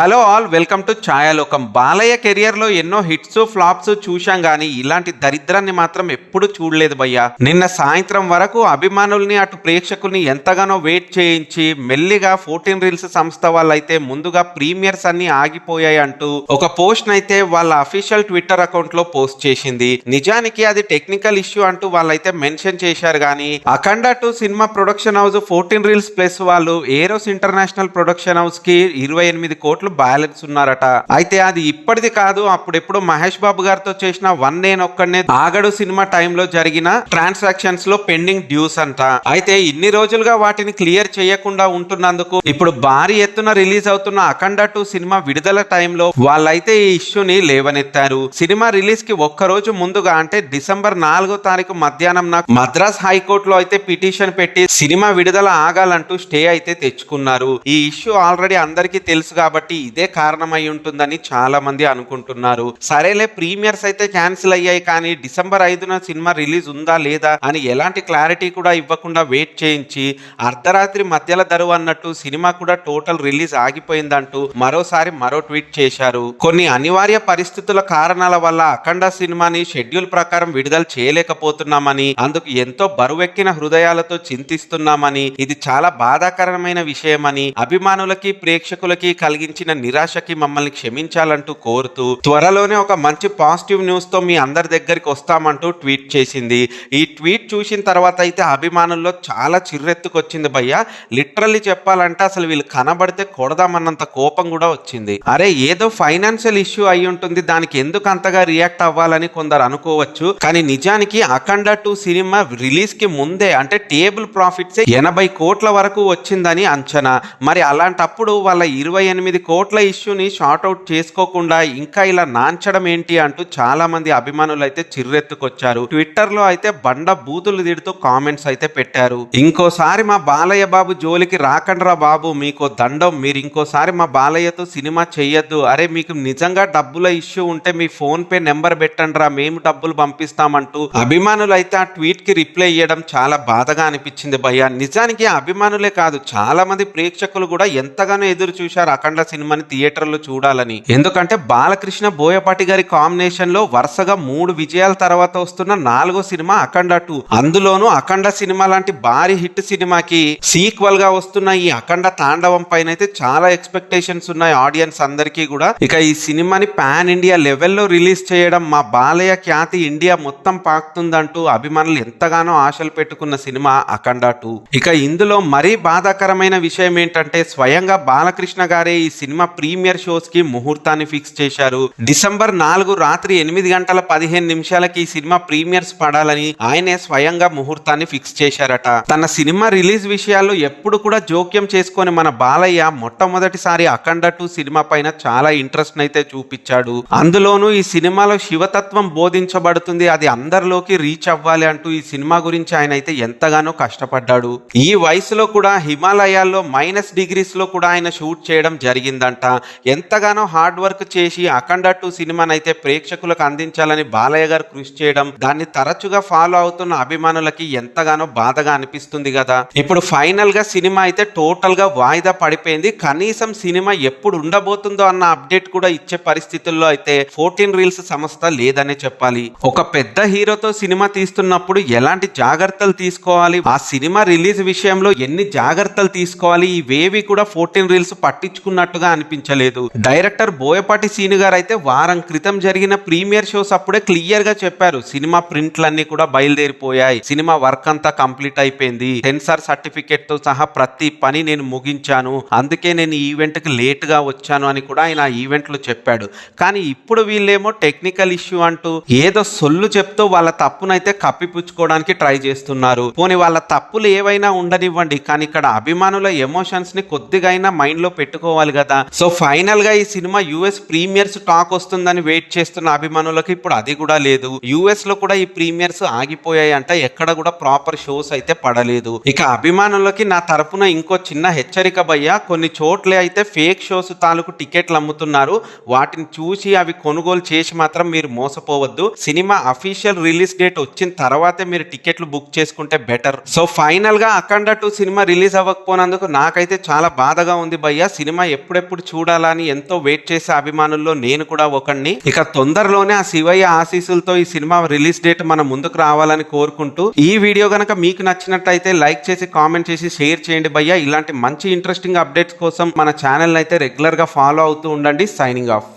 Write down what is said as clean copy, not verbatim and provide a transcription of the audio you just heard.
Hello all, welcome to ఛాయాలోకం. Balayya career లో ఎన్నో హిట్స్ ఫ్లాప్స్ చూశాం గానీ ఇలాంటి దరిద్రాన్ని మాత్రం ఎప్పుడు చూడలేదు భయ్యా. నిన్న సాయంత్రం వరకు అభిమానుల్ని అటు ప్రేక్షకుల్ని ఎంతగానో వెయిట్ చేయించి మెల్లిగా 14 రీల్స్ సంస్థ వాళ్ళైతే ముందుగా ప్రీమియర్స్ అన్ని ఆగిపోయాయి అంటూ ఒక పోస్ట్ అయితే వాళ్ళ అఫీషియల్ ట్విట్టర్ అకౌంట్ లో పోస్ట్ చేసింది. నిజానికి అది టెక్నికల్ ఇష్యూ అంటూ వాళ్ళైతే మెన్షన్ చేశారు గానీ అఖండ 2 cinema production house 14 reels plus వాళ్ళు ఏరోస్ ఇంటర్నేషనల్ ప్రొడక్షన్ హౌస్ కి 28 కోట్లు బ్యాలెన్స్ ఉన్నారట. అయితే అది ఇప్పటిది కాదు, అప్పుడెప్పుడు మహేష్ బాబు గారితో చేసిన వన్ నేను ఒక్కడనే ఆగడు సినిమా టైంలో జరిగిన ట్రాన్సాక్షన్స్ లో పెండింగ్ డ్యూస్ అంట. అయితే ఇన్ని రోజులుగా వాటిని క్లియర్ చేయకుండా ఉంటున్నందుకు ఇప్పుడు భారీ ఎత్తున రిలీజ్ అవుతున్న అఖండ 2 సినిమా విడుదల టైంలో వాళ్ళైతే ఈ ఇష్యూని లేవనెత్తారు. సినిమా రిలీజ్ కి ఒక్కరోజు ముందుగా అంటే డిసెంబర్ 4వ తారీఖు మధ్యాహ్నం మద్రాస్ హైకోర్టులో అయితే పిటిషన్ పెట్టి సినిమా విడుదల ఆగాలంటూ స్టే అయితే తెచ్చుకున్నారు. ఈ ఇష్యూ ఆల్రెడీ అందరికీ తెలుసు కాబట్టి ఇదే కారణమై ఉంటుందని చాలా మంది అనుకుంటున్నారు. సరేలే, ప్రీమియర్స్ అయితే క్యాన్సిల్ అయ్యాయి కానీ డిసెంబర్ 5న సినిమా రిలీజ్ ఉందా లేదా అని ఎలాంటి క్లారిటీ కూడా ఇవ్వకుండా వెయిట్ చేయించి అర్ధరాత్రి మధ్యల దరువు అన్నట్టు సినిమా కూడా టోటల్ రిలీజ్ ఆగిపోయిందంటూ మరోసారి మరో ట్వీట్ చేశారు. కొన్ని అనివార్య పరిస్థితుల కారణాల వల్ల అఖండ సినిమాని షెడ్యూల్ ప్రకారం విడుదల చేయలేకపోతున్నామని, అందుకు ఎంతో బరువెక్కిన హృదయాలతో చింతిస్తున్నామని, ఇది చాలా బాధాకరమైన విషయమని, అభిమానులకి ప్రేక్షకులకి కలిగించిన నిరాశకి మమ్మల్ని క్షమించాలంటూ కోరుతూ త్వరలోనే ఒక మంచి పాజిటివ్ న్యూస్ తో మీ అందరి దగ్గరికి వస్తామంటూ ట్వీట్ చేసింది. ఈ ట్వీట్ చూసిన తర్వాత అయితే అభిమానుల్లో చాలా చిర్రెత్తుకొచ్చింది భయ్య. లిటరల్లీ చెప్పాలంటే అసలు వీళ్ళు కనబడితే కొడదామన్నంత కోపం కూడా వచ్చింది. అరే, ఏదో ఫైనాన్షియల్ ఇష్యూ అయి ఉంటుంది, దానికి ఎందుకు అంతగా రియాక్ట్ అవ్వాలని కొందరు అనుకోవచ్చు. కానీ నిజానికి అఖండ 2 సినిమా రిలీజ్ కి ముందే అంటే టేబుల్ ప్రాఫిట్స్ 80 కోట్ల వరకు వచ్చిందని అంచనా. మరి అలాంటప్పుడు వాళ్ళ 28 కోట్ల ఇష్యూని షార్ట్అవుట్ చేసుకోకుండా ఇంకా ఇలా నాంచడం ఏంటి అంటూ చాలా మంది అభిమానులు అయితే చిర్రెత్తుకొచ్చారు. ట్విట్టర్ లో అయితే బండ బూతులు తిడుతూ కామెంట్స్ అయితే పెట్టారు. ఇంకోసారి మా బాలయ్య బాబు జోలికి రాకండ్రా బాబు, మీకు దండం, మీరు ఇంకోసారి మా బాలయ్యతో సినిమా చెయ్యొద్దు. అరే, మీకు నిజంగా డబ్బుల ఇష్యూ ఉంటే మీ ఫోన్ పే నెంబర్ పెట్టండ్రా, మేము డబ్బులు పంపిస్తామంటూ అభిమానులు అయితే ఆ ట్వీట్ కి రిప్లై ఇవ్వడం చాలా బాధగా అనిపించింది భయ్య. నిజానికి అభిమానులే కాదు, చాలా మంది ప్రేక్షకులు కూడా ఎంతగానో ఎదురు చూశారు అఖండ సినిమాని థియేటర్లో చూడాలని. ఎందుకంటే బాలకృష్ణ బోయపాటి గారి కాంబినేషన్ లో వరుసగా 3 విజయాల తర్వాత వస్తున్న 4వ సినిమా అఖండ 2. అందులోనూ అఖండ సినిమా లాంటి భారీ హిట్ సినిమాకి సీక్వెల్ గా వస్తున్న ఈ అఖండ తాండవం పైన అయితే చాలా ఎక్స్పెక్టేషన్స్ ఉన్నాయి ఆడియన్స్ అందరికీ కూడా. ఇక ఈ సినిమాని పాన్ ఇండియా లెవెల్లో రిలీజ్ చేయడం, మా బాలయ్య ఖ్యాతి ఇండియా మొత్తం పాకుతుందంటూ అభిమానులు ఎంతగానో ఆశలు పెట్టుకున్న సినిమా అఖండ 2. ఇక ఇందులో మరీ బాధాకరమైన విషయం ఏంటంటే స్వయంగా బాలకృష్ణ గారే ఈ సినిమా ప్రీమియర్ షోస్ కి ముహూర్తాన్ని ఫిక్స్ చేశారు. డిసెంబర్ 4 రాత్రి 8:15 ఈ సినిమా ప్రీమియర్స్ పడాలని ఆయనే స్వయంగా ముహూర్తాన్ని ఫిక్స్ చేశారట. తన సినిమా రిలీజ్ విషయాల్లో ఎప్పుడు కూడా జోక్యం చేసుకొని మన బాలయ్య మొట్టమొదటిసారి అఖండ 2 సినిమా పైన చాలా ఇంట్రెస్ట్ అయితే చూపించాడు. అందులోనూ ఈ సినిమాలో శివతత్వం బోధించబడుతుంది, అది అందరిలోకి రీచ్ అవ్వాలి అంటూ ఈ సినిమా గురించి ఆయన అయితే ఎంతగానో కష్టపడ్డాడు. ఈ వయసులో కూడా హిమాలయాల్లో -డిగ్రీస్ లో కూడా ఆయన షూట్ చేయడం జరిగిందంట. ఎంతగానో హార్డ్ వర్క్ చేసి అఖండ 2 సినిమాని అయితే ప్రేక్షకులకు అందించాలని బాలయ్య గారు కృషి చేయడం, దాన్ని తరచుగా ఫాలో అవుతున్న అభిమానులకి ఎంతగానో బాధగా అనిపిస్తుంది కదా. ఇప్పుడు ఫైనల్ గా సినిమా అయితే టోటల్ గా వాయిదా పడిపోయింది. కనీసం సినిమా ఎప్పుడు ఉండబోతుందో అన్న అప్డేట్ కూడా ఇచ్చే పరిస్థితుల్లో అయితే 14 రీల్స్ సంస్థ లేదనే చెప్పాలి. ఒక పెద్ద హీరోతో సినిమా తీస్తున్నప్పుడు ఎలాంటి జాగ్రత్తలు తీసుకోవాలి, ఆ సినిమా రిలీజ్ విషయంలో ఎన్ని జాగ్రత్తలు తీసుకోవాలి, ఇవేవి కూడా 14 రీల్స్ పట్టించుకున్నట్టుగా అనిపించలేదు. డైరెక్టర్ బోయపాటి సీను గారు అయితే వారం క్రితం జరిగిన ప్రీమియర్ షోస్ అప్పుడే క్లియర్ గా చెప్పారు, సినిమా ప్రింట్లన్నీ కూడా బయలుదేరిపోయాయి, సినిమా వర్క్ అంతా కంప్లీట్ అయిపోయింది, సెన్సార్ సర్టిఫికేట్ తో సహా ప్రతి పని నేను ముగించాను, అందుకే నేను ఈవెంట్ కి లేట్ గా వచ్చాను అని కూడా ఆయన ఈవెంట్ లో చెప్పాడు. కానీ ఇప్పుడు వీళ్ళేమో టెక్నికల్ ఇష్యూ అంటూ ఏదో సొల్లు చెప్తూ వాళ్ళ తప్పునైతే కప్పిపుచ్చుకోవడానికి ట్రై చేస్తున్నారు. పోనీ వాళ్ళ తప్పులు ఏవైనా ఉండనివ్వండి, కానీ ఇక్కడ అభిమానుల ఎమోషన్స్ ని కొద్దిగా మైండ్ లో పెట్టుకోవాలి కదా. సో ఫైనల్ గా ఈ సినిమా యుఎస్ ప్రీమియర్స్ టాక్ వస్తుందని వెయిట్ చేస్తున్న అభిమానులకు ఇప్పుడు అది కూడా లేదు. యుఎస్ లో కూడా ఈ ప్రీమియర్స్ ఆగిపోయాయి అంట, ఎక్కడ కూడా ప్రాపర్ షోస్ అయితే పడలేదు. ఇక అభిమానులకి నా తరపున ఇంకో చిన్న హెచ్చరిక భయ్య, కొన్ని చోట్ల అయితే ఫేక్ షోస్ తాలూకు టికెట్లు అమ్ముతున్నారు, వాటిని చూసి అవి కొనుగోలు చేసి మాత్రం మీరు మోసపోవద్దు. సినిమా అఫీషియల్ రిలీజ్ డేట్ వచ్చిన తర్వాతే మీరు టికెట్లు బుక్ చేసుకుంటే బెటర్. సో ఫైనల్ గా అఖండ 2 సినిమా రిలీజ్ అవ్వకపోయినందుకు నాకైతే చాలా బాధగా ఉంది భయ్య. సినిమా ఎప్పుడెప్పుడు ఎప్పుడు చూడాలని ఎంతో వెయిట్ చేసే అభిమానుల్లో నేను కూడా ఒకడిని. ఇక తొందరలోనే ఆ శివయ్య ఆశీస్సులతో ఈ సినిమా రిలీజ్ డేట్ మన ముందుకు రావాలని కోరుకుంటూ, ఈ వీడియో గనక మీకు నచ్చినట్టయితే లైక్ చేసి కామెంట్ చేసి షేర్ చేయండి భయ్యా. ఇలాంటి మంచి ఇంట్రెస్టింగ్ అప్డేట్స్ కోసం మన ఛానల్ అయితే రెగ్యులర్ గా ఫాలో అవుతూ ఉండండి. Signing off.